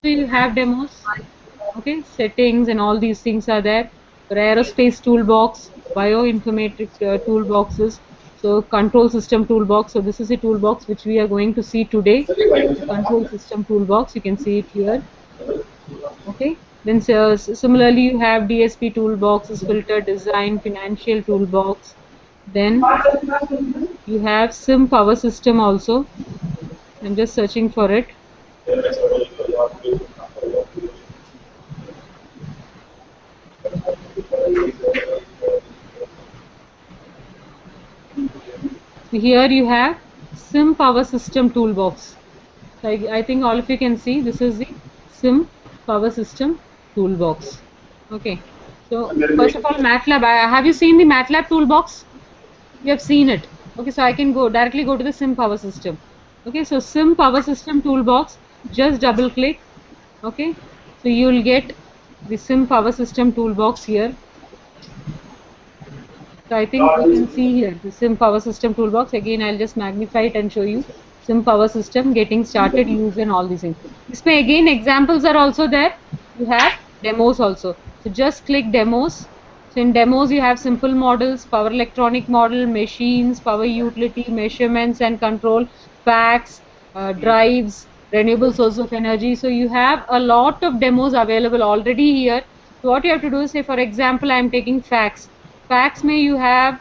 So you have demos, okay, settings and all these things are there. For aerospace toolbox, bioinformatic toolboxes, so control system toolbox. So this is a toolbox which we are going to see today. The control system toolbox, you can see it here. Okay. Then similarly, you have DSP toolboxes, filter design, financial toolbox. Then you have SIM power system also. I'm just searching for it. So here you have SIM power system toolbox. So I think all of you can see this is the SIM power system toolbox. Okay. So first of all, MATLAB. Have you seen the MATLAB toolbox? You have seen it. Okay, so I can directly go to the SIM power system. Okay, so SIM power system toolbox, just double click. Okay, so you will get the SIM power system toolbox here. So I think you can see here the SIM power system toolbox. Again, I'll just magnify it and show you SIM power system, getting started, use and all these things. This may again examples are also there. You have demos also. So just click demos. So in demos you have simple models, power electronic model, machines, power utility, measurements and control, facts, drives, renewable source of energy. So you have a lot of demos available already here. So what you have to do is, say for example, I am taking facts. Facts may you have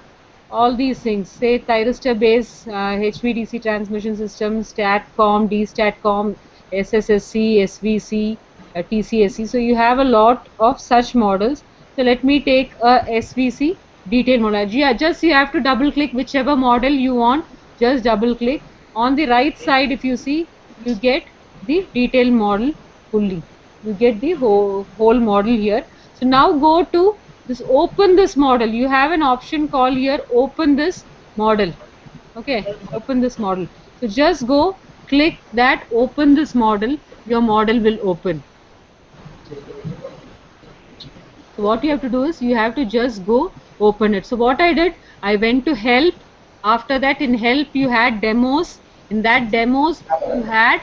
all these things, say thyristor base, HVDC transmission system, STATCOM, DSTATCOM, SSSC, SVC, TCSC. So you have a lot of such models. So let me take a SVC detail model. Yeah, just you have to double click whichever model you want, just double click. On the right side, if you see, you get the detail model fully. You get the whole model here. So now go to this, open this model. You have an option called here, open this model. Okay, open this model. So just go click that, open this model, your model will open. So what you have to do is, you have to just go open it. So what I did, I went to help. After that, in help you had demos. In that demos you had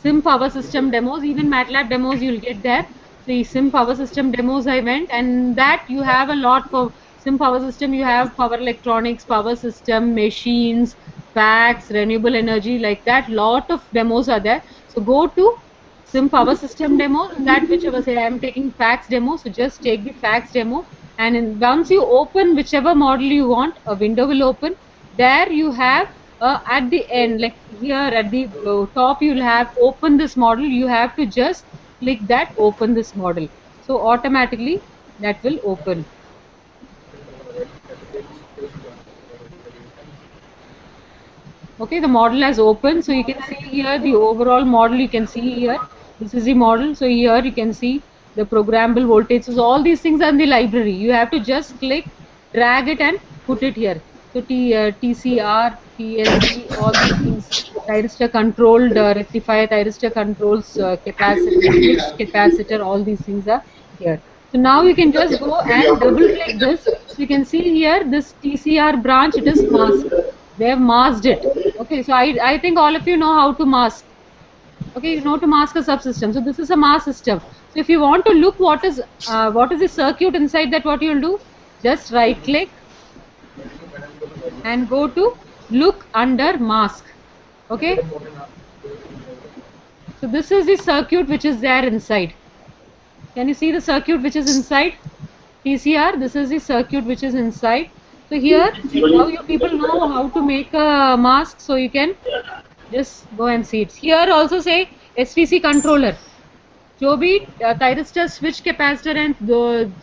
SIM power system demos, even MATLAB demos you'll get there. The SIM power system demos I went, and that you have a lot for SIM power system. You have power electronics, power system, machines, facts, renewable energy, like that. Lot of demos are there. So go to SIM power system demo, that whichever, say I am taking facts demo. So just take the facts demo, and once you open whichever model you want, a window will open. There you have at the end, like here at the top, you'll have open this model. You have to just click that, open this model. So automatically that will open. Okay, the model has opened. So you can see here the overall model. You can see here, this is the model. So here you can see the programmable voltage. So all these things are in the library. You have to just click, drag it and put it here. So TCR, TLC, all these things, thyristor controlled rectifier, thyristor controls capacitor, switch capacitor, all these things are here. So now you can just go and double click this. So you can see here this TCR branch, it is masked. They have masked it. Okay, so I think all of you know how to mask. Okay, you know to mask a subsystem. So this is a mask system. So if you want to look what is the circuit inside that, what you'll do, just right click and go to look under mask. Okay, so this is the circuit which is there inside. Can you see the circuit which is inside TCR? This is the circuit which is inside. So here, now you people know how to make a mask, so you can just go and see it. Here also say SVC controller. जो भी thyristor switch capacitor and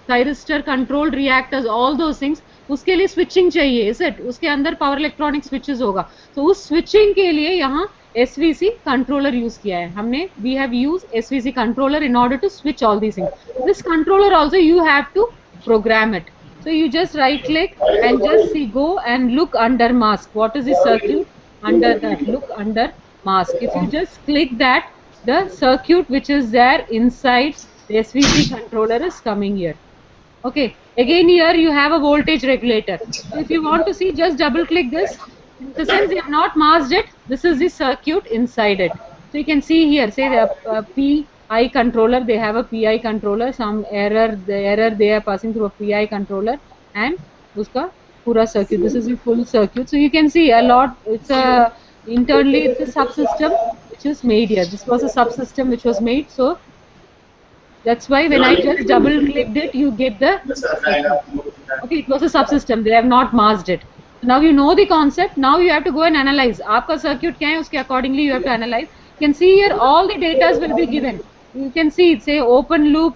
thyristor controlled reactors, all those things, उसके लिए switching चाहिए, is it? उसके अंदर power electronic switches होगा. तो उस switching के लिए यहाँ SVC controller use किया है हमने. We have used SVC controller in order to switch all these things. This controller also you have to program it. So you just right click and just see, go and look under mask. What is the circuit under that? Look under mask. If you just click that, the circuit which is there inside the SVC controller is coming here. Okay, again here you have a voltage regulator. So if you want to see, just double click this. Since you have not masked it, this is the circuit inside it. So you can see here, say the I controller, they have a PI controller, some error, the error they are passing through a PI controller, and uska pura circuit. This is a full circuit. So you can see a lot, it's a, internally it's a subsystem which is made here. This was a subsystem which was made, so that's why when I just double clicked it, you get the, okay, it was a subsystem, they have not masked it. Now you know the concept, now you have to go and analyze. Aapka circuit kya hai, uske accordingly you have to analyze. You can see here all the data will be given. You can see it say open loop,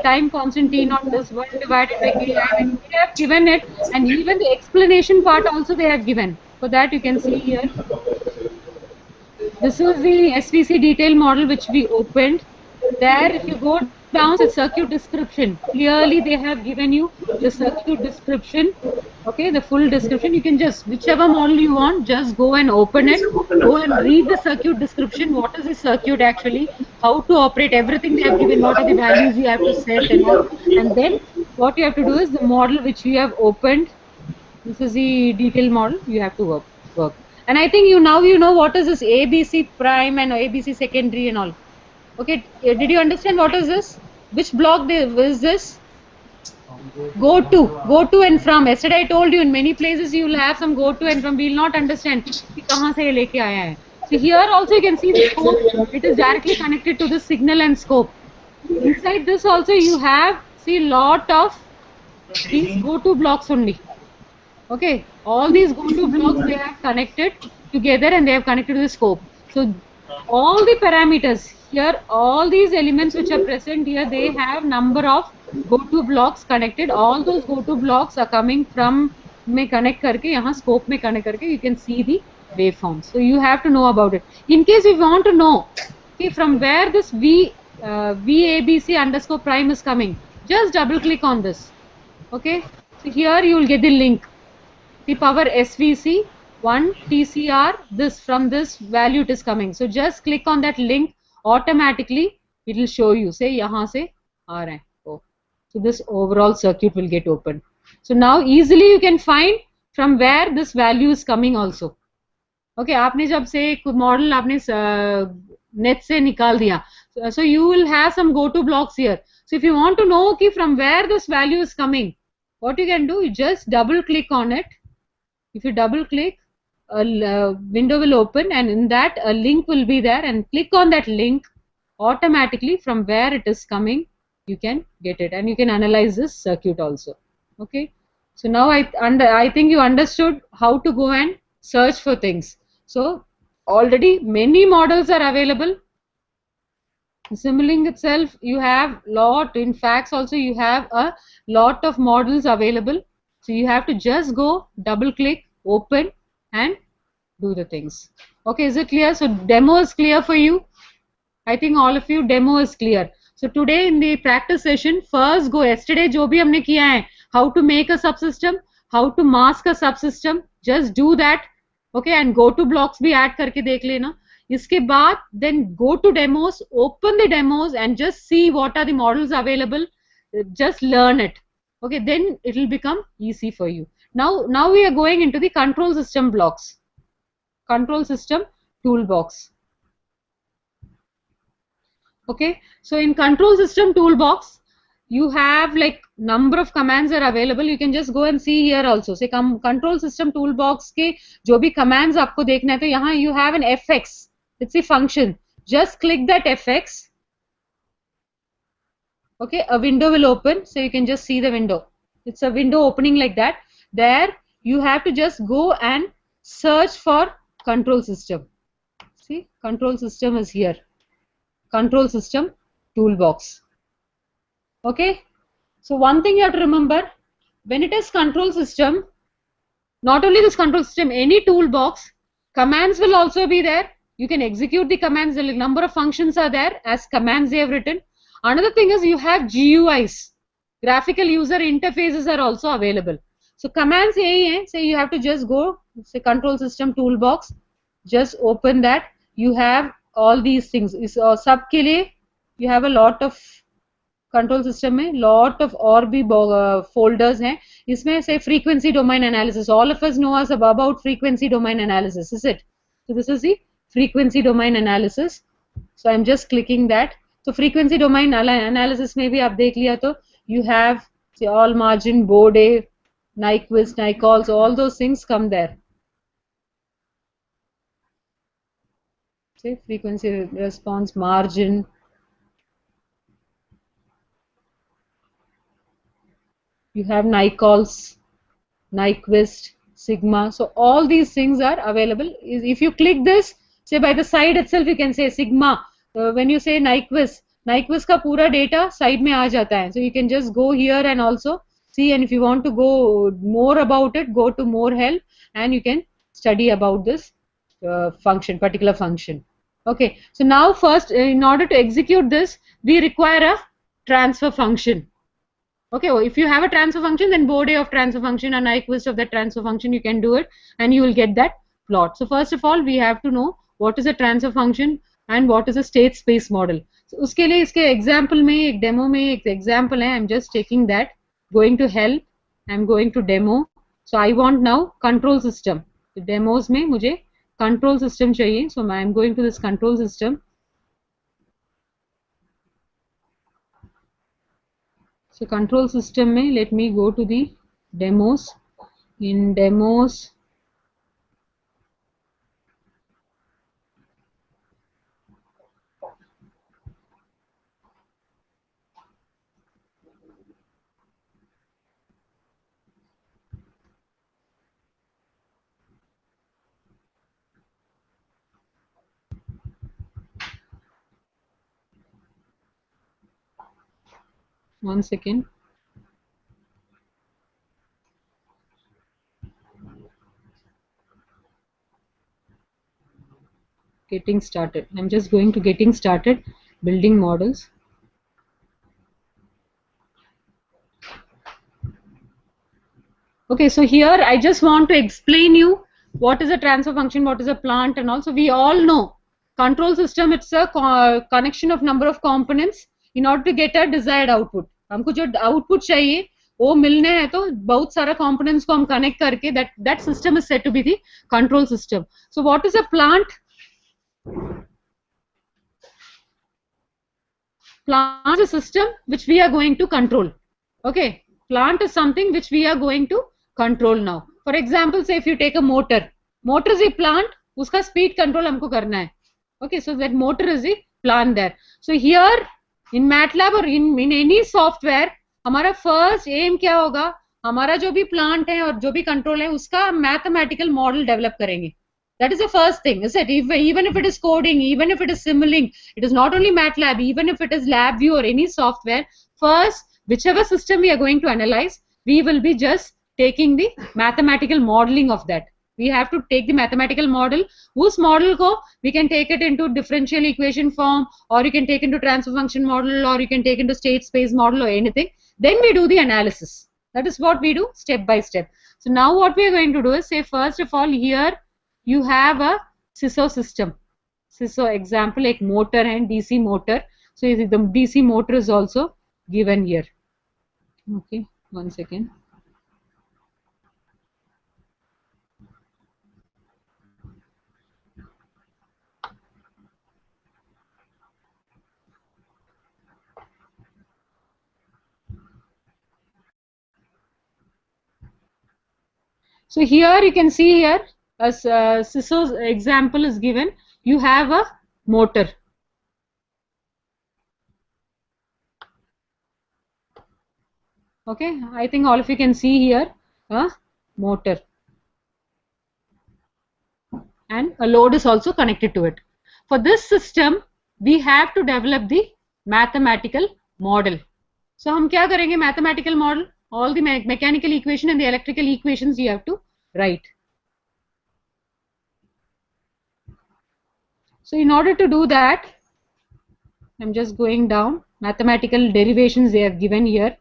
time constant T naught plus 1 divided by K. I mean, they have given it, and even the explanation part also they have given. For that you can see here. This is the SVC detail model which we opened. There, if you go down to circuit description, clearly they have given you the circuit description, okay, the full description. You can just, whichever model you want, just go and open it, go and read the circuit description, what is the circuit actually, how to operate, everything they have given, what are the values you have to set and all. And then what you have to do is the model which you have opened, this is the detail model, you have to work. And I think you now you know what is this ABC prime and ABC secondary and all. Okay, did you understand what is this? Which block is this? Go to and from. Yesterday I told you in many places you will have some go to and from. We will not understand कि कहाँ से ये लेके आया है. So here also you can see the scope. It is directly connected to the signal and scope. Inside this also you have see lot of these go to blocks only. Okay, all these go to blocks they have connected together and they have connected to the scope. So all the parameters here, all these elements which are present here, they have number of go-to blocks connected. All those go-to blocks are coming from में connect करके यहाँ scope में connect करके you can see the waveforms. So you have to know about it. In case if you want to know okay, from where this VABC underscore prime is coming, just double click on this. Okay, so here you will get the link. The power SVC 1 TCR, this from this value it is coming. So just click on that link, automatically it will show you say yahan se aa raha hai. Oh. So this overall circuit will get open. So now easily you can find from where this value is coming also. Okay, आपने जब से एक model आपने net से निकाल दिया, so you will have some go to blocks here. So if you want to know okay, from where this value is coming, what you can do, you just double click on it. If you double click, a window will open and in that a link will be there, and click on that link, automatically from where it is coming you can get it and you can analyze this circuit also. Okay, so now I think you understood how to go and search for things. So already many models are available. Simulink itself you have lot, in fact also you have a lot of models available. So you have to just go double click, open and do the things. Okay, is it clear? So demo is clear for you. I think all of you demo is clear. So today in the practice session, first go yesterday जो भी हमने किया है, how to make a subsystem, how to mask a subsystem, just do that. Okay, and go to blocks भी add करके देख लेना. इसके बाद then go to demos, open the demos and just see what are the models available. Just learn it. Okay, then it will become easy for you. Now we are going into the control system blocks. Control system toolbox. Okay, so in control system toolbox, you have like number of commands are available. You can just go and see here also. Say control system toolbox के जो भी commands आपको देखना है तो यहाँ you have an fx. It's a function. Just click that fx. Okay, a window will open, so you can just see the window. It's a window opening like that. There you have to just go and search for control system. See, control system is here. Control system toolbox. Okay, so one thing you have to remember, when it is control system, not only this control system, any toolbox, commands will also be there. You can execute the commands. The number of functions are there as commands they have written. Another thing is you have GUIs, graphical user interfaces are also available. So commands yahi hai, say you have to just go, say control system toolbox, just open that. You have all these things. Sab ke liye you have a lot of control system में lot of और भी folders हैं. इसमें say frequency domain analysis. All of us know us about frequency domain analysis, is it? So this is the frequency domain analysis. So I'm just clicking that. तो frequency domain analysis में भी आप देख लिया तो you have say all margin, Bode, Nyquist, Nyquils, all those things come there. Say frequency response, margin. You have Nyquils, Nyquist, Sigma. So all these things are available. If you click this, say by the side itself, you can say Sigma. When you say Nyquist, Nyquist का पूरा data side में आ जाता है. So you can just go here and also see, and if you want to go more about it, go to more help and you can study about this particular function. Okay, so now first in order to execute this, we require a transfer function. Okay, well, if you have a transfer function, then Bode of transfer function and Nyquist of that transfer function, you can do it and you will get that plot. So first of all, we have to know what is a transfer function and what is a state space model. So उसके लिए इसके example में एक demo में एक example है. I'm just taking that, going to help, I'm going to demo. So I want now control system. So demos में मुझे control system चाहिए. So I'm going to this control system. So control system में let me go to the demos. In demos, one second. Getting started. I'm just going to getting started building models. Okay, so here I just want to explain you what is a transfer function, what is a plant, and also we all know control system, it's a connection of number of components in order to get a desired output. हमको जो output चाहिए वो मिलने हैं तो बहुत सारा components को हम connect करके that system is said to be the control system. So what is a plant? Plant is a system which we are going to control. Okay, plant is something which we are going to control now. For example, say if you take a motor is a plant, uska speed control हमको करना है. Okay, so that motor is the plant there. So here in MATLAB or in any software, हमारा first aim क्या होगा? हमारा जो भी plant है और जो भी control है उसका mathematical model develop करेंगे. That is the first thing, is it? Even if it is coding, even if it is Simulink, it is not only MATLAB, even if it is LabVIEW or any software, first, whichever system we are going to analyze, we will be just taking the mathematical modeling of that. We have to take the mathematical model, whose model ko we can take it into differential equation form, or you can take into transfer function model, or you can take into state space model or anything. Then we do the analysis. That is what we do step by step. So now what we are going to do is, say first of all here, you have a CISO system. CISO example, like motor and DC motor. So the DC motor is also given here. Okay, one second. So here you can see here, as CISO example is given, you have a motor. Okay, I think all of you can see here a motor. And a load is also connected to it. For this system, we have to develop the mathematical model. So हम क्या करेंगे? Mathematical model, all the mechanical equation and the electrical equations you have to write. So in order to do that, I'm just going down. Mathematical derivations they have given here.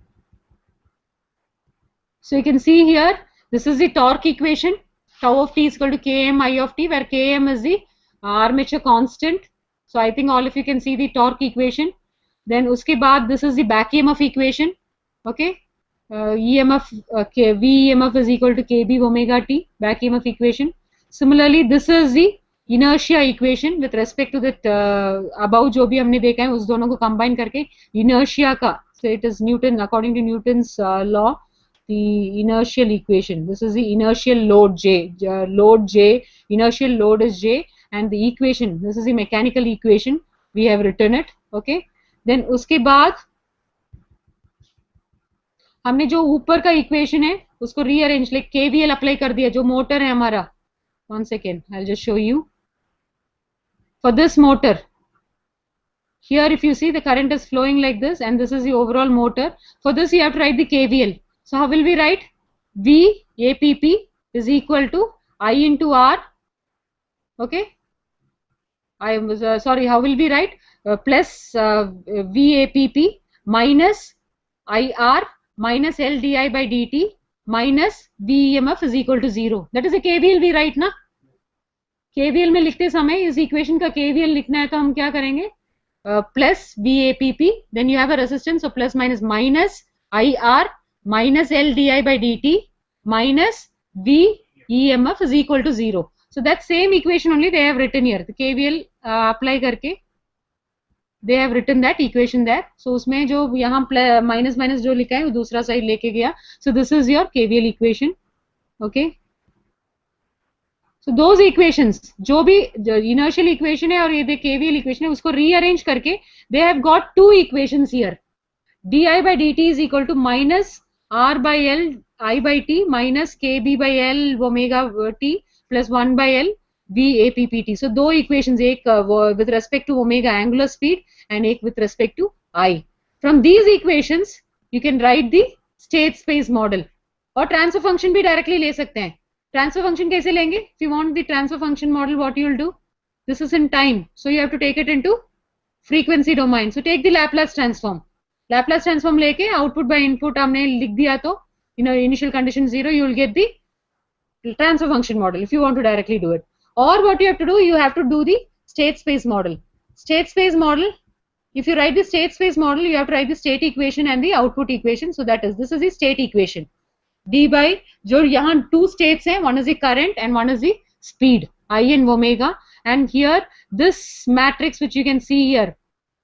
So you can see here, this is the torque equation. Tau of t is equal to km I of t, where km is the armature constant. So I think all of you can see the torque equation. Then uske baad, this is the back EMF equation. Okay, EMF V EMF is equal to kb omega t, back EMF equation. Similarly, this is the inertia equation with respect to that above जो भी हमने देखा है उस दोनों को combine करके inertia का, so it is Newton, according to Newton's law, the inertial equation. This is the inertial load J. Load J, inertial load is J, and the equation, this is the mechanical equation. We have written it. Okay. Then उसके बाद हमने जो ऊपर का equation है उसको rearrange, like KVL apply कर दिया. जो मोटर है हमारा, 1 second, I'll just show you. For this motor, here if you see the current is flowing like this, and this is the overall motor. For this you have to write the KVL. So how will we write? V APP is equal to I into R. Okay. I am sorry. How will we write? Plus V APP minus IR minus L di by dt minus V EMF is equal to 0. That is a KVL we write ना. KVL में लिखते समय इस equation का KVL लिखना है तो हम क्या करेंगे? Plus VAPP, then you have a resistance, so plus minus IR minus L di by dt minus V EMF is equal to 0. So that same equation only they have written here. The KVL apply करके they have written that equation there. So उसमें जो यहाँ minus जो लिखा है वो दूसरा side लेके गया. So this is your KVL equation. Okay. So those equations, जो भी inertial equation है और ये KVL equation है, उसको rearrange करके they have got two equations here. di by dt is equal to minus r by l I by t minus kb by l omega t plus 1 by l v APPT. So दो equations, एक with respect to omega angular speed and एक with respect to I. From these equations you can write the state space model. और transfer function भी directly ले सकते हैं. Transfer function कैसे लेंगे? If you want the transfer function model, what you will do? This is in time, so you have to take it into frequency domain. So take the Laplace transform. Laplace transform लेके output by input हमने लिख दिया तो initial condition 0, you will get the transfer function model if you want to directly do it. Or what you have to do, you have to do the state space model. State space model, if you write the state space model, you have to write the state equation and the output equation. So that is, this is the state equation. D by, जो यहाँ two states हैं, one is the current and one is the speed, I and omega. And here this matrix which you can see here,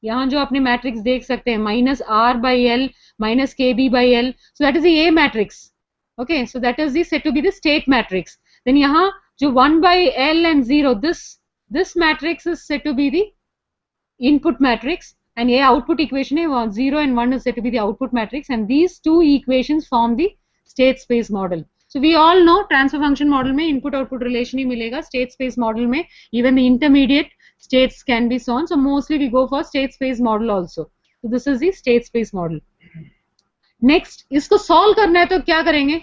यहाँ जो अपने matrix देख सकते हैं, minus R by L minus KB by L, so that is the A matrix. Okay, so that is the said to be the state matrix. Then यहाँ जो 1 by L and 0, this matrix is said to be the input matrix, and A output equation है 0 and 1 is said to be the output matrix, and these two equations form the state space model. So we all know transfer function model में input output relation ही मिलेगा. State space model में even the intermediate states can be shown. So mostly we go for state space model also. So this is the state space model. Next, इसको solve करना है तो क्या करेंगे?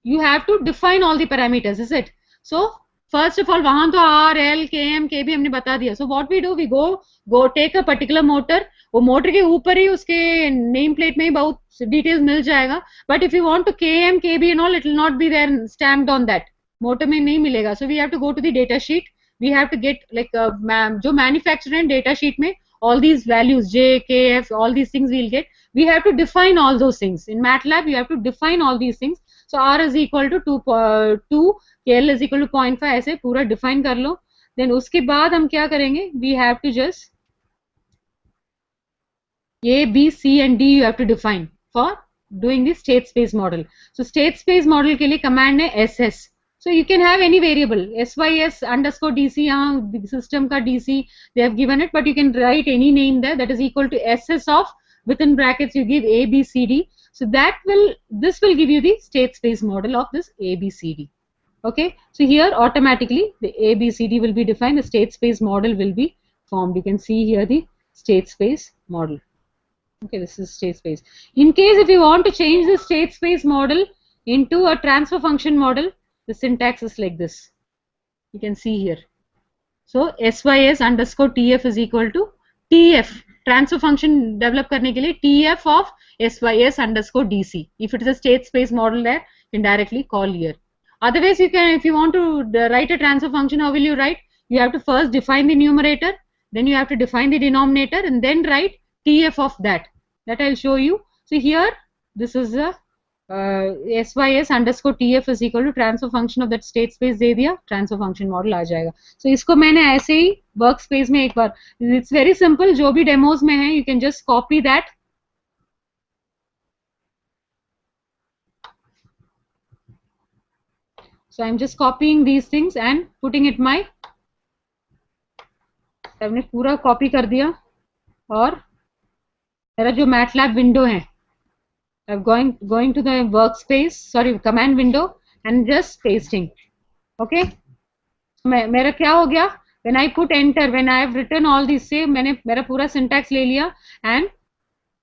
You have to define all the parameters, is it? So first of all, वहाँ तो R, L, Km, Kb हमने बता दिया. So what we do, we go take a particular motor. वो मोटर के ऊपर ही उसके नेम प्लेट में ही बहुत डिटेल्स मिल जाएगा. But if you want to Km, Kb and all, it will not be there stamped on that. Motor में नहीं मिलेगा. So we have to go to the data sheet. We have to get like जो manufacturer है data sheet में all these values J, K, F, all these things we'll get. We have to define all those things. In MATLAB, you have to define all these things. So R is equal to 2, KL is equal to 0.5, ऐसे पूरा define कर लो. Then उसके बाद हम क्या करेंगे? We have to just A, B, C and D you have to define for doing the state space model. So state space model के लिए command है SS. So you can have any variable, sys underscore dc, यहाँ system का dc they have given it, but you can write any name there that is equal to ss of, within brackets you give A, B, C, D. So this will give you the state space model of this A, B, C, D. Okay, so here automatically the A, B, C, D will be defined, the state space model will be formed. You can see here the state space model. Okay, this is state space. In case if you want to change the state space model into a transfer function model, the syntax is like this. You can see here. So sys underscore tf is equal to tf. Transfer function develop करने के लिए tf of sys underscore dc. If it is a state space model there, you can directly call here. Otherwise, you can, if you want to write a transfer function, how will you write? You have to first define the numerator, then you have to define the denominator, and then write tf of that. That I'll show you. So here, this is the sys underscore tf is equal to transfer function of that state space दे दिया, transfer function model आ जाएगा. सो इसको मैंने ऐसे ही work space में एक बार, it's very simple, जो भी डेमोज में है you can just copy that. So I'm just copying these things and putting it my, हमने पूरा कॉपी कर दिया और मेरा जो मैटलैब विंडो है, I'm going to the workspace, sorry command window and just pasting. Okay, मेरा क्या हो गया, when I put enter, when I have written all this, से मैंने मेरा पूरा syntax ले लिया and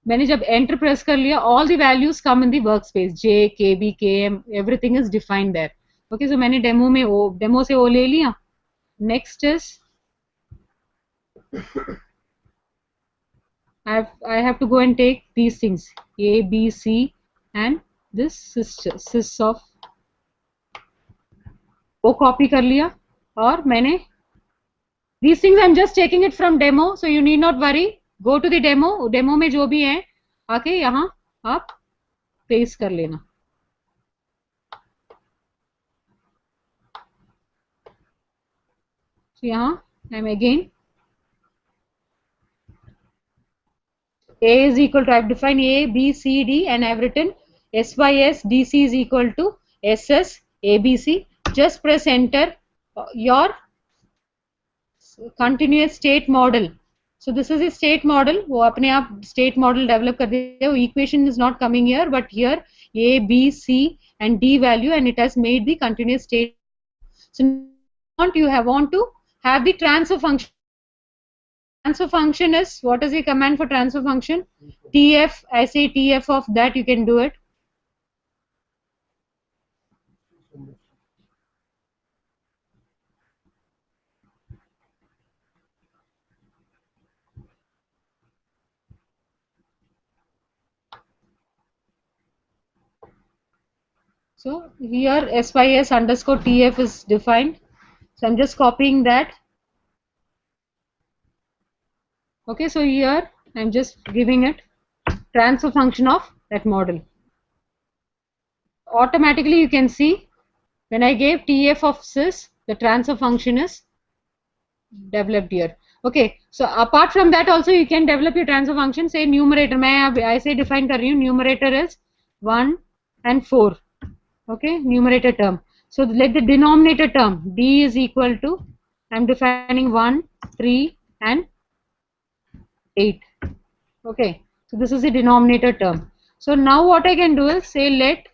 मैंने जब enter press कर लिया, all the values come in the workspace, j, kb, km, everything is defined there. Okay, so मैंने डेमो में डेमो से वो ले लिया. Next is I have to go and take these things A, B, C and this sys of, वो copy कर लिया और मैंने these things I'm just taking it from demo, so you need not worry, go to the demo, demo में जो भी है आके यहाँ आप पेस्ट कर लेना. यहाँ I'm again A is equal to, I've defined A, B, C, D and I've written SYS DC is equal to SS ABC. Just press enter. Your continuous state model. So this is a state model. वो अपने आप state model develop कर दिया. Equation is not coming here, but here A, B, C and D value and it has made the continuous state. So you want to have the transfer function. Transfer function is, what is the command for transfer function? TF, I say TF of that, you can do it. So here SYS underscore TF is defined. So I'm just copying that. Okay, so here I'm just giving it transfer function of that model. Automatically you can see when I gave TF of sys, the transfer function is developed here. Okay, so apart from that also you can develop your transfer function. Say numerator, I say define कर रही हूँ, numerator is 1 and 4. Okay, numerator term. So let the denominator term D is equal to, I'm defining 1, 3 and 8. Okay, so this is the denominator term. So now what I can do is say let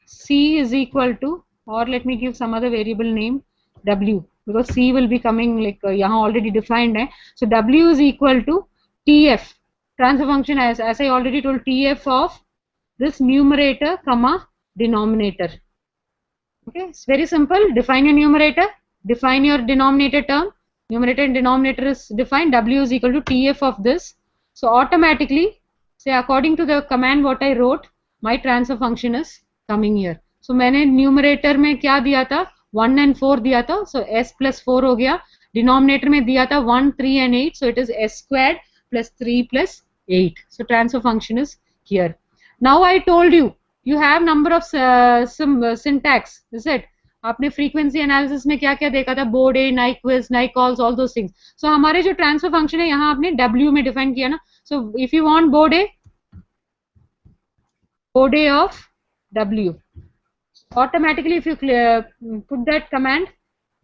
C is equal to, or let me give some other variable name W, because C will be coming like यहाँ already defined hai. So W is equal to TF, transfer function as I already told, TF of this numerator comma denominator. Okay, it's very simple. Define your numerator, define your denominator term. Numerator and denominator is defined. W is equal to TF of this. So automatically, say according to the command what I wrote, my transfer function is coming here. So मैंने numerator में क्या दिया था, 1 and 4 दिया था. So S plus 4 हो गया. Denominator में दिया था 1, 3 and 8. So it is S squared plus 3 plus 8. So transfer function is here. Now I told you, you have number of some syntax, is it? आपने frequency analysis में क्या क्या देखा था, Bode, Nyquist, Nyquils, all those things. So हमारे जो transfer function है यहाँ आपने W में define किया ना. So if you want Bode of W, automatically if you put that command,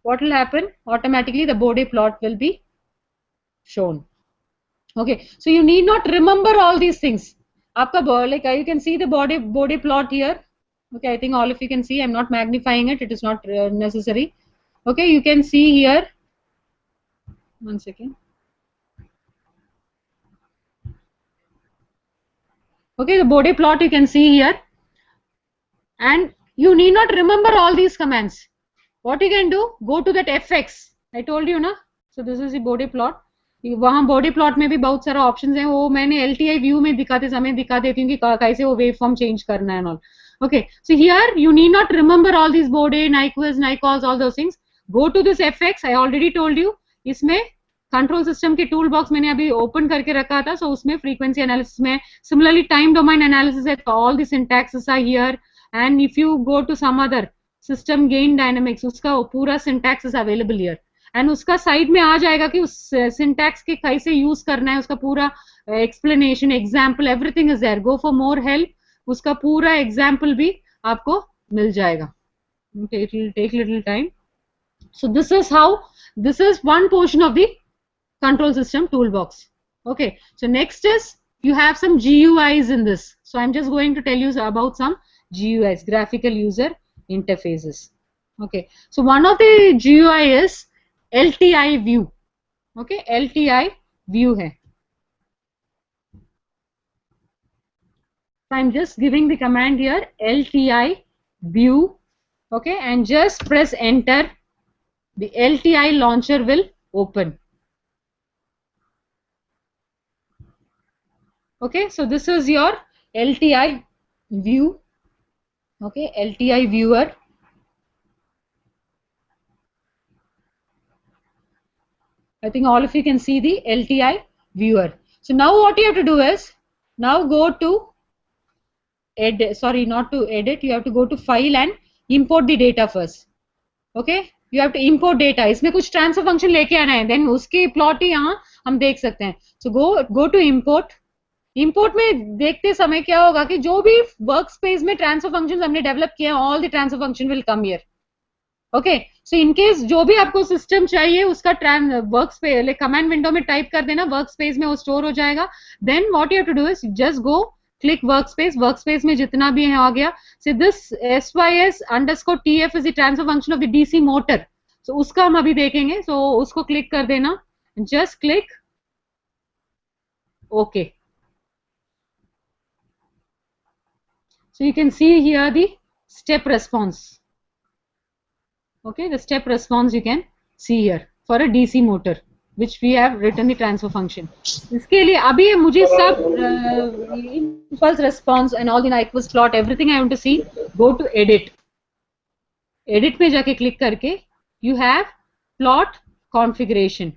what will happen? Automatically the Bode plot will be shown. Okay, so you need not remember all these things. आपका like you can see the Bode plot here. Okay, I think all of you can see. I'm not magnifying it. It is not necessary. Okay, you can see here. One second. Okay, the Bode plot you can see here. And you need not remember all these commands. What you can do? Go to that fx. I told you na. So this is the Bode plot. वहाँ body plot में भी बहुत सारा options हैं, वो मैंने LTI view में दिखाते समय दिखा देती हूँ कि कैसे वो वेव फॉर्म चेंज करना है all. Okay, so here you need not remember all these Bode, Nyquist, Nyquils, all those things. Go to this fx. I already told you. इसमें कंट्रोल सिस्टम के टूल बॉक्स मैंने अभी open करके रखा था, so उसमें फ्रीक्वेंसी एनालिसिस में, similarly time domain analysis है, all the syntaxes are here, and if you go to some other system gain dynamics, उसका पूरा syntax is available here, and उसका साइड में आ जाएगा कि उस सिंटैक्स के कैसे यूज करना है, उसका पूरा explanation, example, everything is there. Go for more help, उसका पूरा एग्जाम्पल भी आपको मिल जाएगा। It will take little time. So this is how, this is one portion of the control system toolbox. Okay, so next is you have some GUIs in this. So I'm just going to tell you about some GUIs, graphical user interfaces. Okay, so one of the GUI is LTI view. Okay, LTI view hai. So I'm just giving the command here, LTI view. Okay, and just press enter. The LTI launcher will open. Okay, so this is your LTI view. Okay, LTI viewer. I think all of you can see the LTI viewer. So now what you have to do is, now go to edit, sorry, not to edit, you have to go to file and import the data first. Okay, you have to import data. इसमें कुछ transfer function लेके आना है, then उसकी plot ही यहाँ हम देख सकते हैं. So go to import. Import में देखते समय क्या होगा कि जो भी वर्क स्पेस में ट्रांसफर फंक्शन हमने डेवलप किए हैं, all the transfer function will come here. Okay, so in case जो भी आपको सिस्टम चाहिए उसका वर्क स्पेस कमांड विंडो में टाइप कर देना, वर्क स्पेस में वो स्टोर हो जाएगा. Then what you have to do is just go click work space में जितना भी है आ गया. So this sys_tf is the transfer function of the DC motor. So उसका हम अभी देखेंगे. सो उसको क्लिक कर देना, just click okay. So you can see here the step response. Okay, the step response you can see here for a DC motor, which we have written the transfer function. इसके लिए अभी मुझे सब impulse response and all the Nyquist plot, everything I want to see. Go to edit. Edit में जाके click करके you have plot configuration.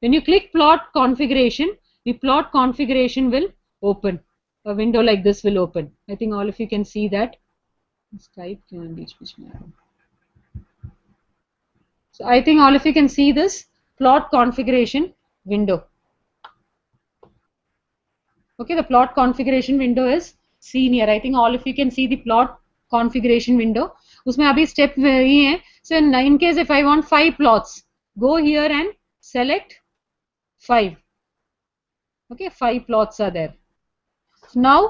When you click plot configuration, the plot configuration will open. A window like this will open. I think all of you can see that. Type so I think all of you can see this plot configuration window. Okay, the plot configuration window is seen here. I think all of you can see the plot configuration window. उसमें अभी step वही है. So in case if I want 5 plots, go here and select 5. Okay, 5 plots are there. Now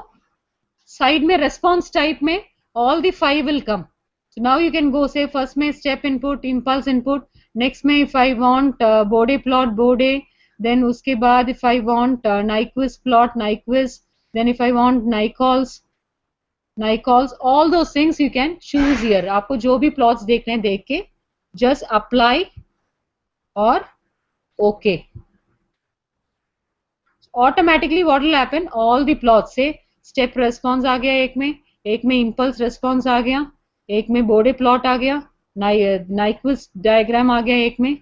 side में response type में all the 5 will come. So now you can go say first में step input, impulse input, next में if I want Bode plot, Bode, then उसके बाद if I want Nyquist plot, Nyquist, then if I want Nyquils, all those things you can choose here. आपको जो भी plots देखने हैं देख के just apply or okay. Automatically what will happen, all the plots से step response आ गया एक में impulse response आ गया, एक में Bode plot आ गया, Nyquist diagram आ गया एक में,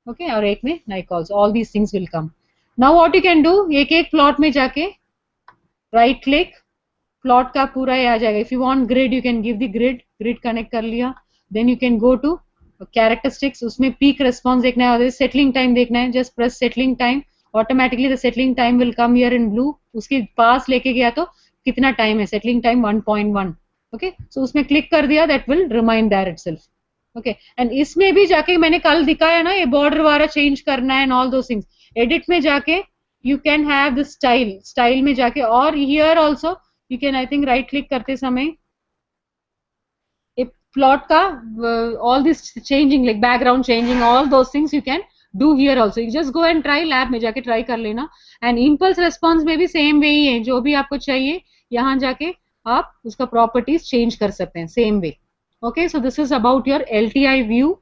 okay, और एक में Nyquils. All these things will come. Now what you can do, एक plot में जाके right click, plot का पूरा ये आ जाएगा. If you want grid, you can give the grid connect कर लिया. Then you can go to characteristics, उसमें peak response देखना है, settling time देखना है, just press settling time. Automatically the settling time will come here in blue. उसके पास लेके गया तो कितना टाइम है, settling time 1.1. okay, so उसमें क्लिक कर दिया, that will remind there itself. okay, and इसमें भी जाके मैंने कल दिखाया ना, ये border वाला change करना है and all those things. edit में जाके you can have the style में जाके, और here also you can I think right click करते समय plot का all this changing like background changing, all those things you can do here also. You just go and try, lab में जाके try कर लेना. and impulse response में भी same way ही है, जो भी आपको चाहिए यहाँ जाके आप उसका properties change कर सकते हैं same way. okay, so this is about your LTI view.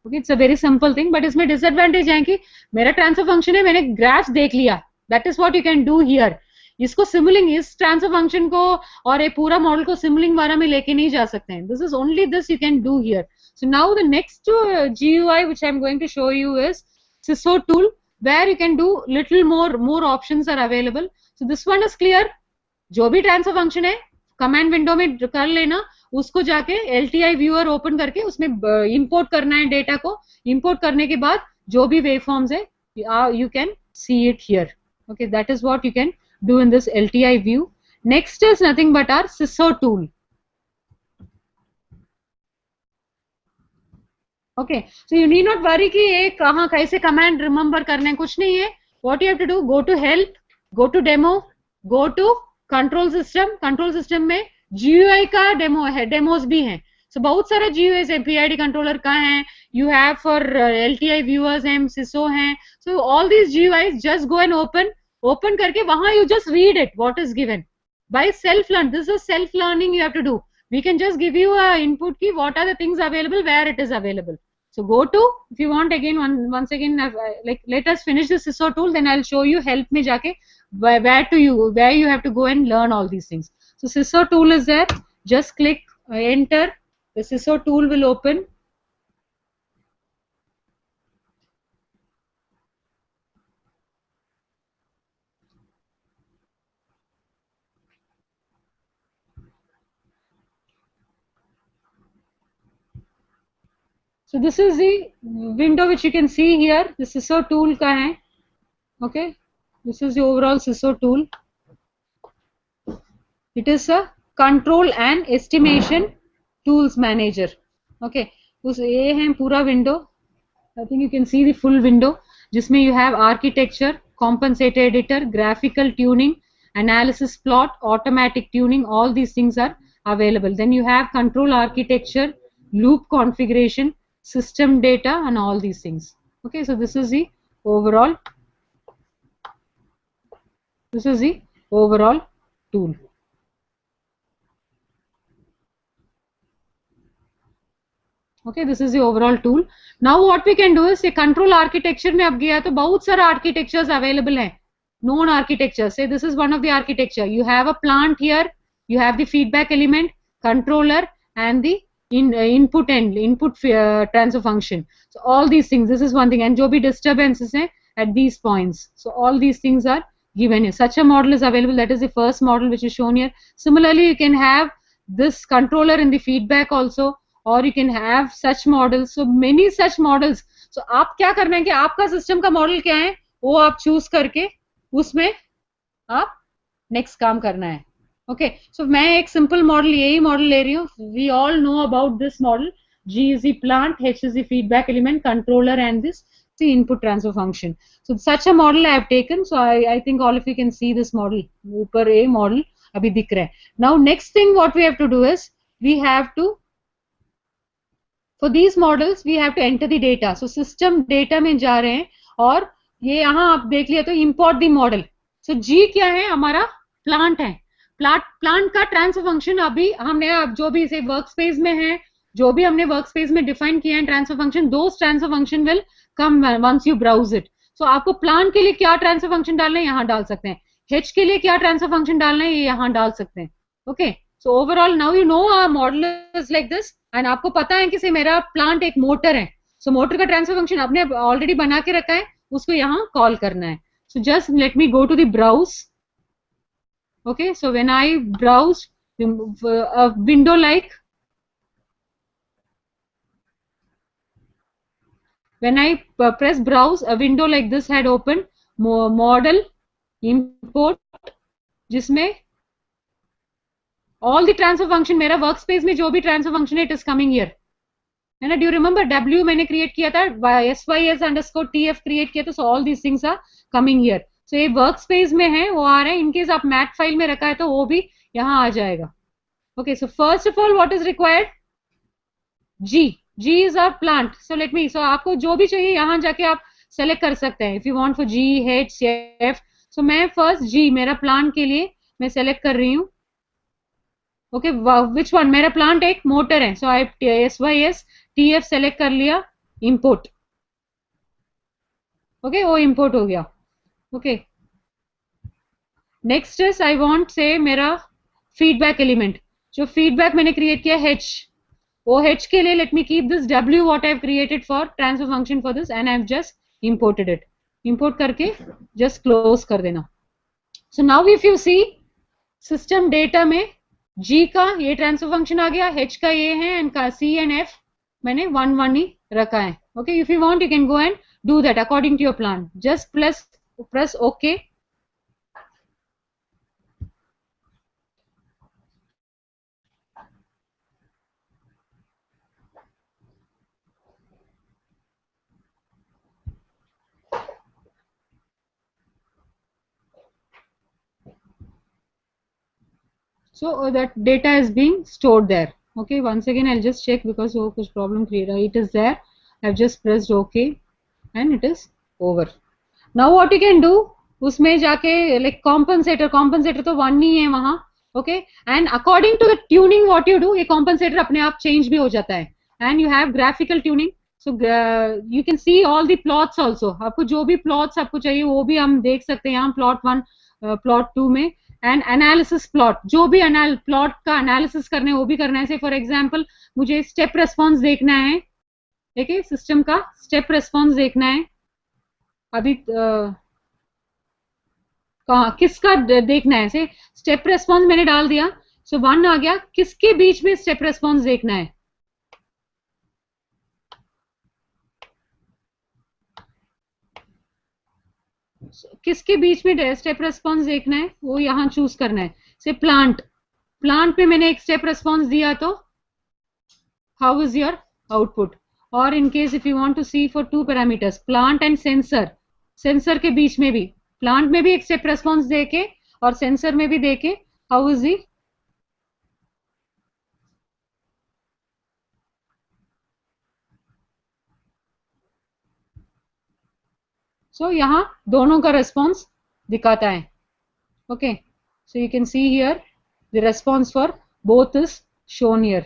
okay, it's a very simple thing, but इसमें disadvantage है कि मेरा transfer function है, मैंने graphs देख लिया. that is what you can do here. इसको सिमुलिंग, इस ट्रांसफर फंक्शन को और ये पूरा मॉडल को सिमुलिंग वाला में लेके नहीं जा सकते हैं. This is only this you can do here. So now the next GUI which I am going to show you is CISO tool. where you can do little more options are available. So this one is clear. जो भी transfer function है command window में कर लेना, उसको जाके LTI viewer open करके उसमें इंपोर्ट करना है डेटा को. इंपोर्ट करने के बाद जो भी वेव फॉर्म्स है you can see it here. Okay, that is what you can do in this LTI view. Next is nothing but our scissor tool. Okay, so you need not worry कि ये कहाँ कैसे command remember करने हैं, कुछ नहीं है. What you have to do, go to help, go to demo, go to control system. Control system में GUI का डेमो है, डेमोस भी हैं. सो बहुत सारे GUIs है, PID कंट्रोलर का है, you have for LTI viewers हैं, सिसो हैं. So all these GUIs just go and open करके वहां you just read it what is given by self learn. This is self learning you have to do. We can just give you a input key, what are the things available, where it is available. So go to, if you want again, once again, like let us finish the scissor tool, then I'll show you, help me jaake, where you have to go and learn all these things. So scissor tool is there, just click enter, the scissor tool will open. So this is the window which you can see here. The scissor tool ka hai. Okay, this is the overall scissor tool. It is a control and estimation tools manager. Okay, उस ये है पूरा window. I think you can see the full window. जिसमें you have architecture, compensator editor, graphical tuning, analysis plot, automatic tuning. All these things are available. Then you have control architecture, loop configuration, system data, and all these things. Okay, so this is the overall. This is the overall tool. Okay, this is the overall tool. Now what we can do is, ये control architecture में अब गया तो बहुत सारा architectures available हैं. Known architecture. Say this is one of the architecture. You have a plant here. You have the feedback element, controller, and the input transfer function. So all these things. This is one thing. And जो भी disturbances हैं at these points. So all these things are given here. Such a model is available. That is the first model which is shown here. Similarly, you can have this controller in the feedback also. Or you can have such models. So many such models. So आप क्या करना है कि आपका system का model क्या है वो आप चूज करके उसमें आप नेक्स्ट काम करना है. ओके, सो मैं एक सिंपल मॉडल यही मॉडल ले रही हूँ. We all know about this model. G is the plant, H is the feedback element, controller, and this the input transfer function. So such a model I have taken. So I think all of you can see this model. ऊपर ये model अभी दिख रहा है. Now next thing what we have to do is we have to, for these models we have to enter the data. So system data में जा रहे हैं और ये यहाँ आप देख लिया तो import the model. So G क्या है, हमारा plant है. प्लांट का ट्रांसफर फंक्शन अभी हमने अब जो भी इसे वर्क स्पेस में है, जो भी हमने वर्क स्पेस में डिफाइन किया है transfer function, those transfer function will come once you browse it. So आपको प्लांट के लिए क्या ट्रांसफर फंक्शन डालना है यहाँ डाल सकते हैं. H के लिए क्या ट्रांसफर फंक्शन डालना है ये यहाँ डाल सकते हैं. Okay, so overall now you know our model is like this. And आपको पता है कि मेरा प्लांट एक मोटर है. सो मोटर का ट्रांसफर फंक्शन आपने ऑलरेडी बना के रखा है, उसको यहाँ कॉल करना है. So just let me go to the browse. Okay, so when I browse a window like, when I press browse, a window like this had opened. Model import, जिसमें all the transfer function मेरा workspace में जो भी transfer function है it is coming here. है ना? Do you remember W मैंने create किया था, sys_tf create किया था. So all these things are coming here. So ये वर्क स्पेस में है वो आ रहा है. इनकेस आप मैट फाइल में रखा है तो वो भी यहाँ आ जाएगा. Okay, so first of all what is required, G is our plant. So let me, so आपको जो भी चाहिए यहाँ जाके आप सेलेक्ट कर सकते हैं. If you want for G, H, F. सो मैं फर्स्ट G मेरा प्लांट के लिए मैं सेलेक्ट कर रही हूँ. ओके, विच वन, मेरा प्लांट एक मोटर है. सो आई sys_tf सेलेक्ट कर लिया, इंपोर्ट. ओके, वो इंपोर्ट हो गया. Okay, next is I want से मेरा फीडबैक एलिमेंट, जो फीडबैक मैंने क्रिएट किया H, वो H के लिए let me keep this W what I have created for transfer function for this and I have just imported it. Import करके just close कर देना. So now if you see system data में G का ये transfer function आ गया, H का ये है, एंड का C एंड F मैंने 1 1 ही रखा है. Okay, if you want you can go and do that according to your plan. Just press okay. So that data is being stored there. Okay, once again I'll just check because वो कुछ problem create. It is there. I've just pressed OK and it is over. Now what you can do, उसमें जाके like compensator तो one ही है वहाँ. Okay, and according to the tuning what you do, ये compensator अपने आप change भी हो जाता है. And you have graphical tuning. So you can see all the plots also. आपको जो भी plots आपको चाहिए वो भी हम देख सकते हैं यहाँ plot 1, plot 2 में. एंड एनालिसिस प्लॉट, जो भी प्लॉट का एनालिसिस करना है वो भी करना है. से फॉर एग्जांपल मुझे स्टेप रेस्पॉन्स देखना है, ठीक है, सिस्टम का स्टेप रेस्पॉन्स देखना है. अभी कहाँ किसका देखना है, से स्टेप रेस्पॉन्स मैंने डाल दिया. सो 1 आ गया. किसके बीच में स्टेप रेस्पॉन्स देखना है, किसके बीच में स्टेप रेस्पॉन्स देखना है वो यहाँ चूज करना है. से प्लांट पे मैंने एक स्टेप रेस्पॉन्स दिया तो हाउ इज योर आउटपुट. और in case if you want to see for 2 parameters plant and sensor के बीच में भी, प्लांट में भी एक स्टेप रेस्पॉन्स देके और सेंसर में भी देके हाउ इज दी. सो यहाँ दोनों का रेस्पॉन्स दिखाता है. Okay, so you can see here the response for both is shown here.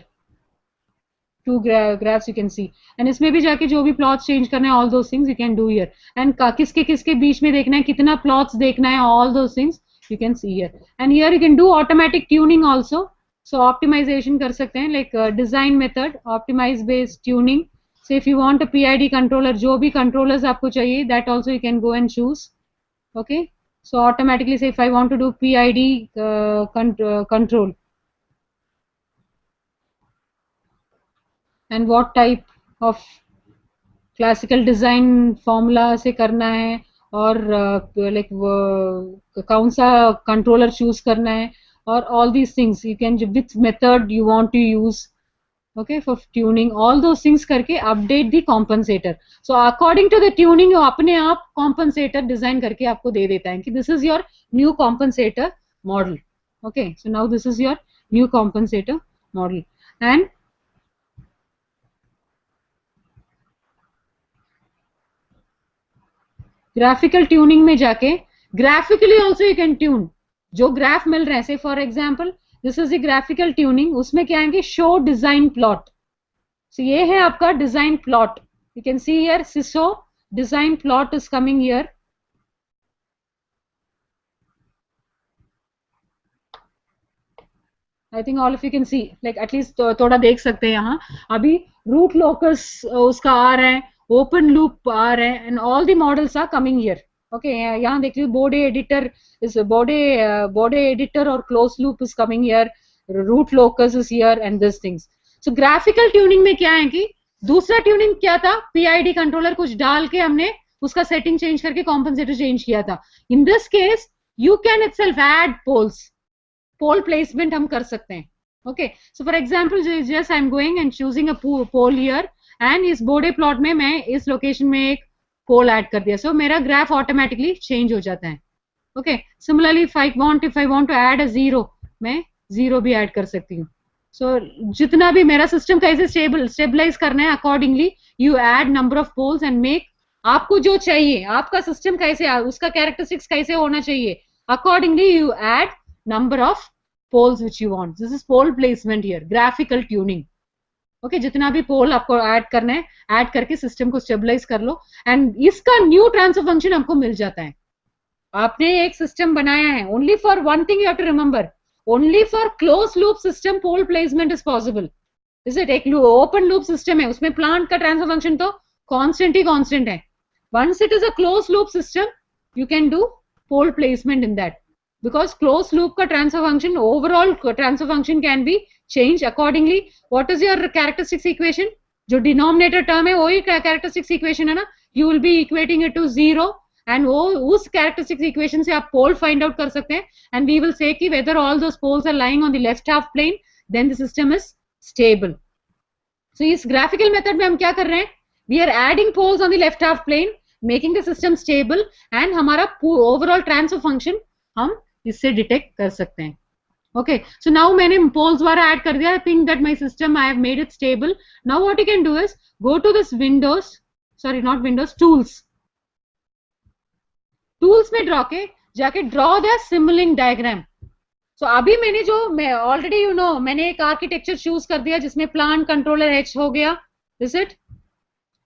2 graphs you can see. And इसमें भी जाके जो भी प्लॉट्स चेंज करना है all those things you can do here. And किसके बीच में देखना है, कितना प्लॉट्स देखना है, all those things you can see here. And here you can do automatic tuning also. So optimization कर सकते हैं like design method optimize based tuning. So if you want a PID controller, जो भी controllers आपको चाहिए, that also you can go and choose. Okay, so automatically say if I want to do PID control and what type of classical design formula से करना है और like कौन सा controller choose करना है और all these things you can, which method you want to use. Okay, for tuning all those things करके update the compensator. So according to the tuning वो अपने आप compensator design करके आपको दे देता है कि this is your new compensator model. Okay, so now this is your new compensator model. And graphical tuning में जाके graphically also you can tune. जो ग्राफ मिल रहे हैं, से for example this is the graphical tuning, उसमें क्या है कि शो डिजाइन प्लॉट. सो ये है आपका design plot. You can see here seesaw design plot is coming here. I think all of you can C like at least थोड़ा देख सकते हैं यहाँ. अभी रूट लोकस उसका आ रहा है, ओपन लूप आ रहा है, and all the models are coming here. Okay, यहाँ देख लीजिए बोर्डे एडिटर और close loop is coming here, root locus is here and this things. So graphical tuning में क्या है कि दूसरा ट्यूनिंग क्या था, पीआईडी कंट्रोलर कुछ डाल के हमने उसका सेटिंग चेंज करके कॉम्पनसेटर चेंज किया था. In this case you can itself add poles, pole placement हम कर सकते हैं. Okay, so for example just I am going and choosing a pole here and इस बोर्डे प्लॉट में मैं इस लोकेशन में एक पोल ऐड कर दिया. सो मेरा ग्राफ ऑटोमेटिकली चेंज हो जाता है. Okay, similarly if I want to add a zero, मैं जीरो भी ऐड कर सकती हूँ. सो जितना भी मेरा सिस्टम कैसे स्टेबलाइज करना है accordingly you add number of poles and make, आपको जो चाहिए, आपका सिस्टम कैसे, उसका कैरेक्टरिस्टिक्स कैसे होना चाहिए, accordingly you add number of poles which you want. This is pole placement here, graphical tuning. Okay, जितना भी पोल आपको ऐड करना है ऐड करके सिस्टम को स्टेबलाइज कर लो एंड इसका न्यू ट्रांसफर फंक्शन हमको मिल जाता है. आपने एक सिस्टम बनाया है, only for one thing you have to remember, only for close loop system pole placement is possible. Is it एक ओपन लूप सिस्टम है, उसमें प्लांट का ट्रांसफर फंक्शन तो कांस्टेंट ही कांस्टेंट है. Once it is a closed loop system, you can do pole placement in that, because closed loop ka transfer function, overall transfer function can be changed accordingly. What is your characteristics equation? जो denominator term है वही characteristics equation है ना, you will be equating it to 0 and वो उस characteristics equation से आप pole find out कर सकते हैं, and we will say कि whether all those poles are lying on the left half plane, then the system is stable. So इस graphical method में हम क्या कर रहे हैं? We are adding poles on the left half plane, making the system stable, and हमारा overall transfer function हम इससे detect कर सकते हैं. Okay, so now मैंने poles द्वारा add कर दिया. I think that my system I have made it stable. Now what you can do is go to this Windows, sorry not Windows, Tools. Tools में जाके draw the Simulink diagram. So अभी मैंने जो already you know मैंने एक architecture choose कर दिया जिसमें plant controller H हो गया. Is it?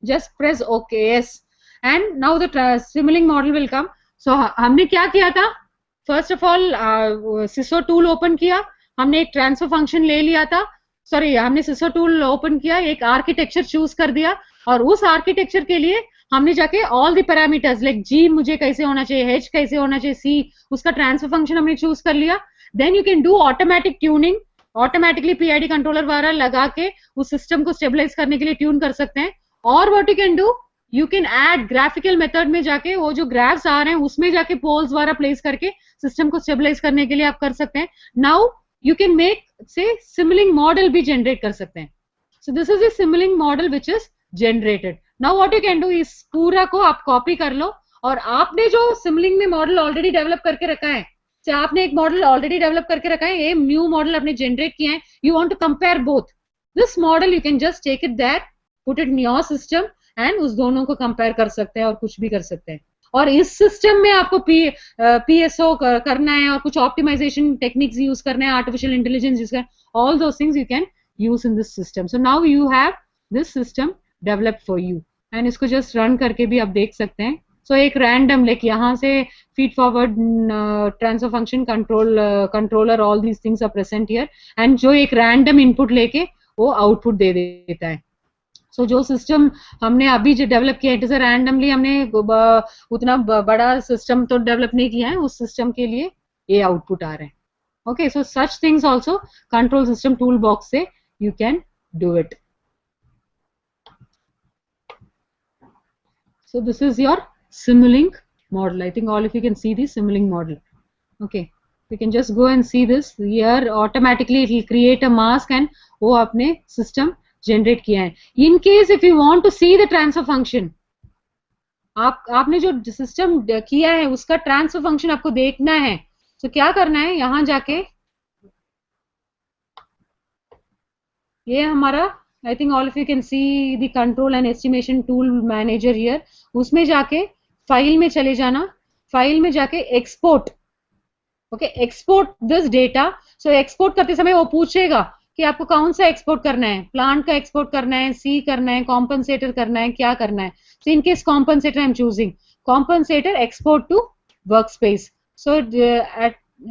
Just press OK. Yes. And now the Simulink model will come. So हमने क्या किया था? First of all, Siso tool open किया, हमने एक transfer function ले लिया था, sorry हमने Siso tool open किया, एक architecture choose कर दिया, और उस architecture के लिए हमने जाके all the parameters like G मुझे कैसे होना चाहिए, H कैसे होना चाहिए, C उसका transfer function हमने choose कर लिया. Then you can do automatic tuning, automatically PID controller द्वारा लगा के उस system को stabilize करने के लिए tune कर सकते हैं. और what you can do, you can add graphical method में जाके वो जो graphs आ रहे हैं उसमें जाके poles द्वारा place करके system को stabilize करने के लिए आप कर सकते हैं. Now you can make say Simulink model भी generate कर सकते हैं. So this is the Simulink model which is generated. Now what you can do is पूरा को आप copy कर लो, और आपने जो Simulink में model already develop करके रखा है, चाहे आपने एक model already develop करके रखा है, ये new model आपने generate किया है, you want to compare both. This model you can just take it there, put it in your system, and उस दोनों को compare कर सकते हैं और कुछ भी कर सकते हैं. और इस सिस्टम में आपको PSO करना है और कुछ ऑप्टिमाइजेशन टेक्निक्स यूज करना है, आर्टिफिशियल इंटेलिजेंस यूज करना है, all those things you can use in this system. So now you have this system developed for you, and इसको जस्ट रन करके भी आप देख सकते हैं. सो एक रैंडम लाइक यहाँ से feed forward transfer function controller all these things are present here, and जो एक रैंडम इनपुट लेके वो आउटपुट दे देता है. सो जो सिस्टम हमने अभी जो डेवलप किया है, इट इज रैंडमली, हमने उतना बड़ा सिस्टम तो डेवलप नहीं किया है, उस सिस्टम के लिए ये आउटपुट आ रहा है. Okay, so such things also control system tool box से you can do it. So this is your Simulink model. I think all of you can see the Simulink model. Okay, you can just go and see this here. Automatically it will create a mask and वो अपने system generate किया है. In case if you want to see the transfer function, आपने जो system किया है उसका transfer function आपको देखना है, तो क्या करना है, यहाँ जाके ये हमारा I think all of you can see the control and estimation tool manager here. उसमें जाके फाइल में चले जाना, फाइल में जाके export, okay, export this data. So export करते समय वो पूछेगा कि आपको कौन सा एक्सपोर्ट करना है, प्लांट का एक्सपोर्ट करना है, सी करना है, कॉम्पनसेटर करना है, क्या करना है. So in case compensator I am choosing compensator export to workspace. So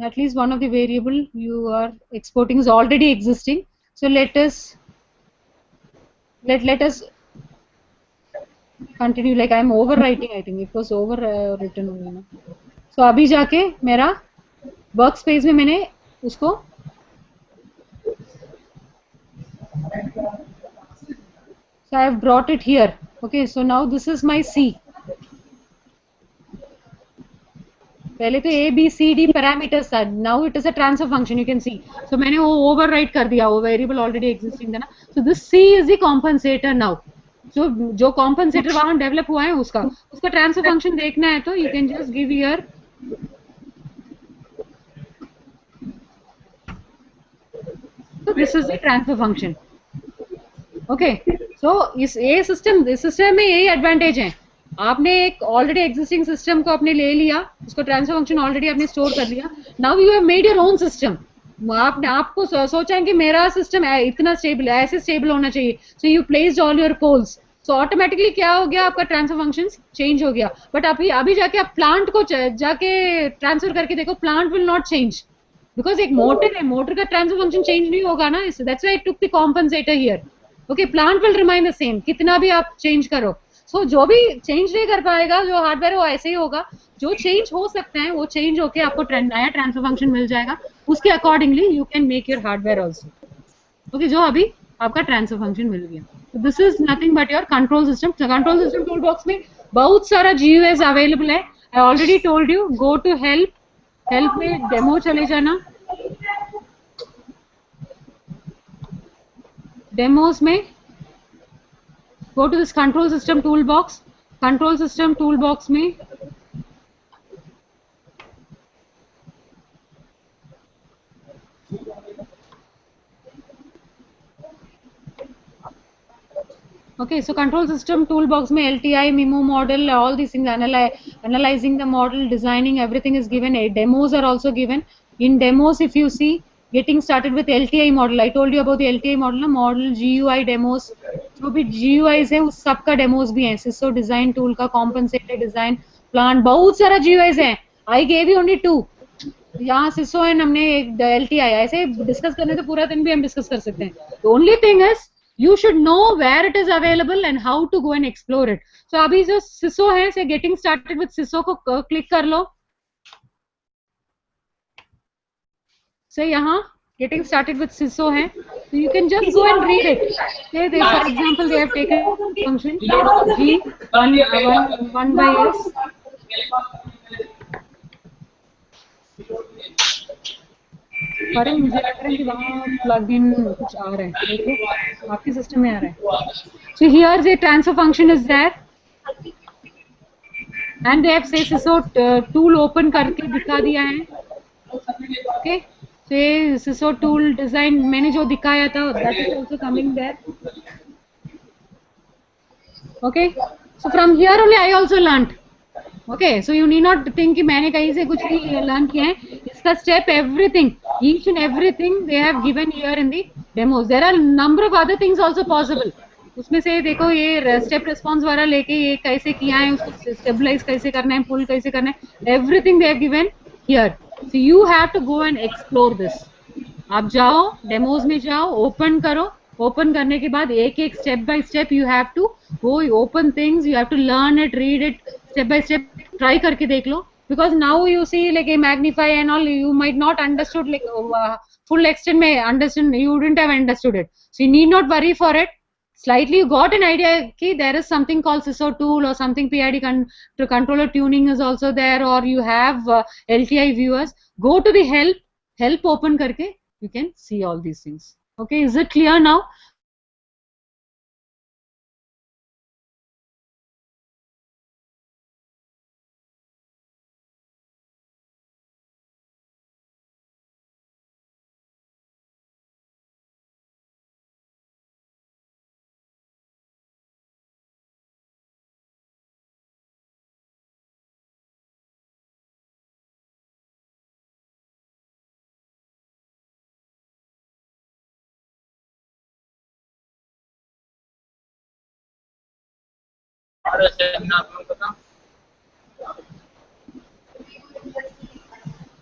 at least one of the variable you are exporting is already existing. So let us continue. Like I am overwriting, I think it was overwritten only ना. So अभी जाके मेरा work space में मैंने उसको so I have brought it here. Okay, so now this is my C. पहले तो A B C D parameters था, now it is a transfer function, you can see. So मैंने वो overwrite कर दिया, वो variable already existing था ना. So this C is the compensator now. जो कॉम्पनसेटर वहां डेवलप हुआ है उसका ट्रांसफर फंक्शन देखना है तो you can just give here this is the transfer function. Okay, so इस सिस्टम में यही एडवांटेज है, आपने एक ऑलरेडी एग्जिस्टिंग सिस्टम को आपने ले लिया, उसको ट्रांसफर फंक्शन ऑलरेडी आपने स्टोर कर लिया. Now you have made your own system. आपने आपको सोचा है कि मेरा सिस्टम इतना स्टेबल है, ऐसे स्टेबल होना चाहिए. So you placed all your poles. So automatically क्या हो गया, आपका ट्रांसफर फंक्शन चेंज हो गया. बट अभी जाके आप प्लांट को जाके ट्रांसफर करके देखो, plant will not change, because एक मोटर है, मोटर का ट्रांसफर फंक्शन चेंज नहीं होगा ना. That's why I took the compensator here. Okay, plant will remain the same, कितना भी आप चेंज करो. सो जो भी चेंज नहीं कर पाएगा जो हार्डवेयर वो ऐसे ही होगा, जो चेंज हो सकते हैं वो चेंज होके आपको नया ट्रांसफर फंक्शन मिल जाएगा, उसके accordingly you can make your hardware also. Okay, जो अभी आपका ट्रांसफर फंक्शन मिल गया। This is nothing but your control system. Control system tool box में बहुत सारा GUIs अवेलेबल है। I already told you, go to help, help में डेमो चले जाना, डेमोज में go to this control system toolbox, control system toolbox में okay, so control system toolbox में LTI, MIMO model, all these things, analyzing the model, designing, everything is given. Demos are also given. In demos, if you see, getting started with LTI model, I told you about the LTI model, model GUI demos, जो भी GUIs है उस सब का demos भी है, Cisco design tool का, compensated design, plant, बहुत सारा GUIs है. I gave you only 2. यहाँ सिसो एंड हमने LTI, ऐसे डिस्कस करने तो पूरा दिन भी हम डिस्कस कर सकते हैं. The only thing is you should know where it is available and how to go and explore it. So अभी जो सिसो है, से getting started with सिसो को क्लिक कर लो. So यहाँ getting started with CISO है, so you can just go and read it. Okay, they, for example, they have taken function G 1 by S. पर मुझे लग रहा है कि वहाँ प्लगइन कुछ आ रहा है, देखो आपके सिस्टम में आ रहा है. So here the transfer function is there, and they have say CISO tool open करके दिखा दिया है. Okay, so ये CISO tool design मैंने जो दिखाया था, that is also coming there. Okay, so from here only I also learnt. Okay, so you need not think कि मैंने कहीं से कुछ भी learn किया है. इसका step everything, each and everything they have given here in the demos. There are number of other things also possible. उसमें से देखो ये step response वाला लेके ये कैसे किया है, उसको stabilize कैसे करना है, pull कैसे करना है, everything they have given here. So you have to go and explore this. आप जाओ डेमोज में जाओ, ओपन करो, ओपन करने के बाद एक एक step by step you have to go, open things, you have to learn it, read it, step by step try करके देख लो. because now you see like a magnify and all, you might not understood like full extent may understand, you wouldn't have understood it, so you need not worry for it. Slightly you got an idea ki there is something called CISO tool or something, PID controller tuning is also there, or you have LTI viewers. Go to the help open karke you can see all these things. Okay, is it clear now?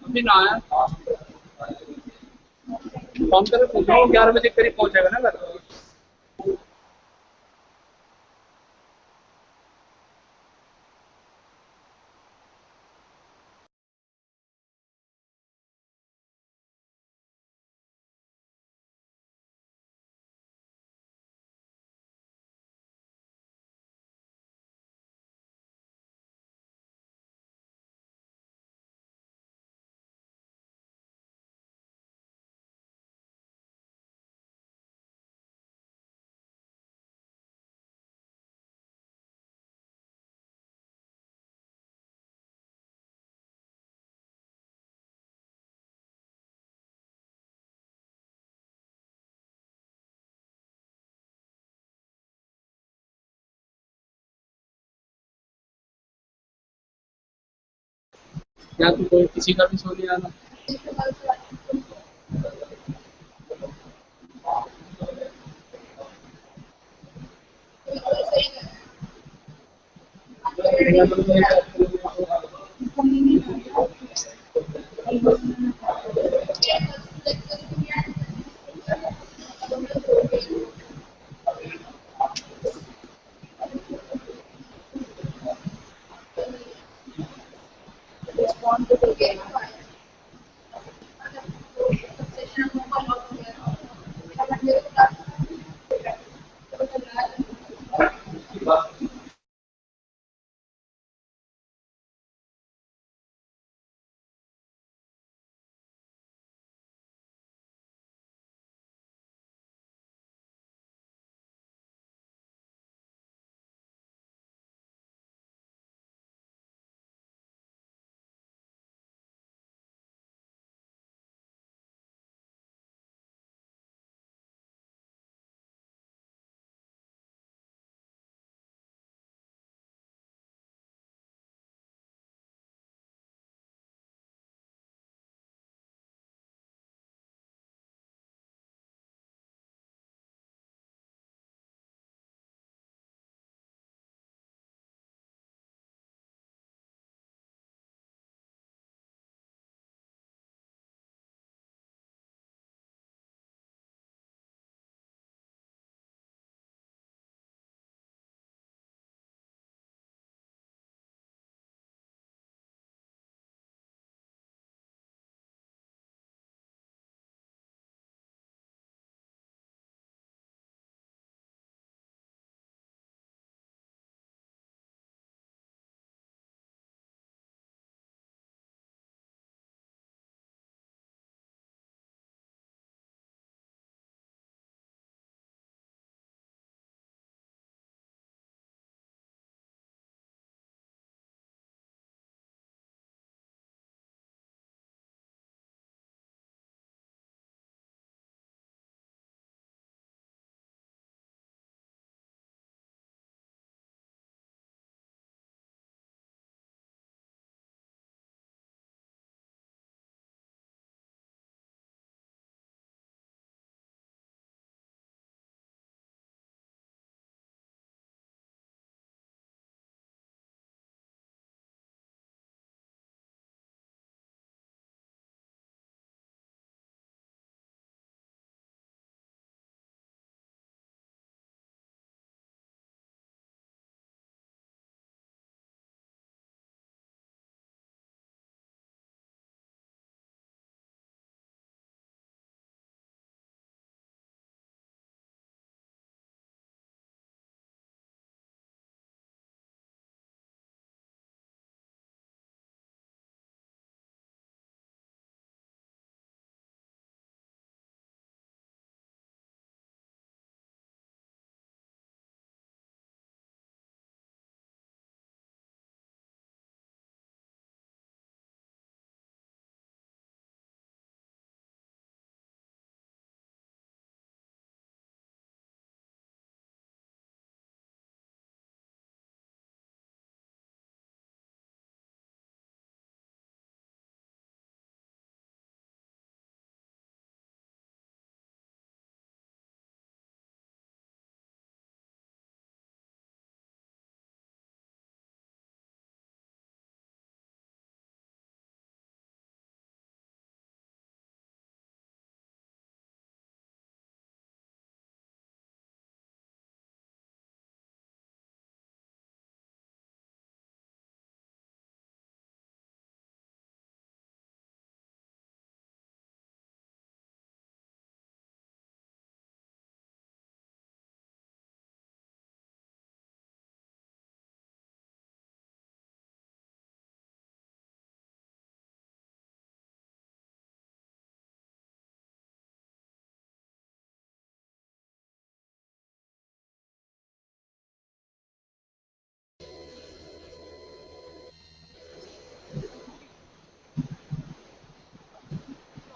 अभी ना आया, phone कर पूछो 11 बजे करीब पहुंचेगा ना घर. या तो कोई किसी का भी सो लिया ना.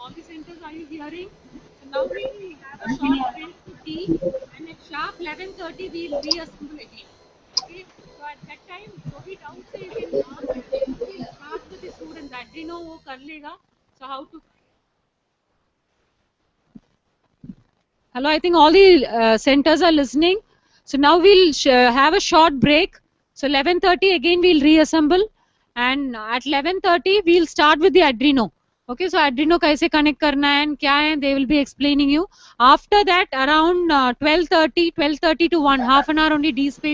All the centers, are you hearing? So now we have a short break to tea, and at sharp 11:30 we'll reassemble again. Okay. So at that time, जो भी doubts है you can ask. We'll start with the student. That Adreno वो कर लेगा. So how to? Hello, I think all the centers are listening. So now we'll have a short break. So 11:30 again we'll reassemble, and at 11:30 we'll start with the Adreno. Okay, so Adreno कैसे connect करना है and क्या है, they will be explaining you. After that, around 12:30 to 1, half an hour only D space.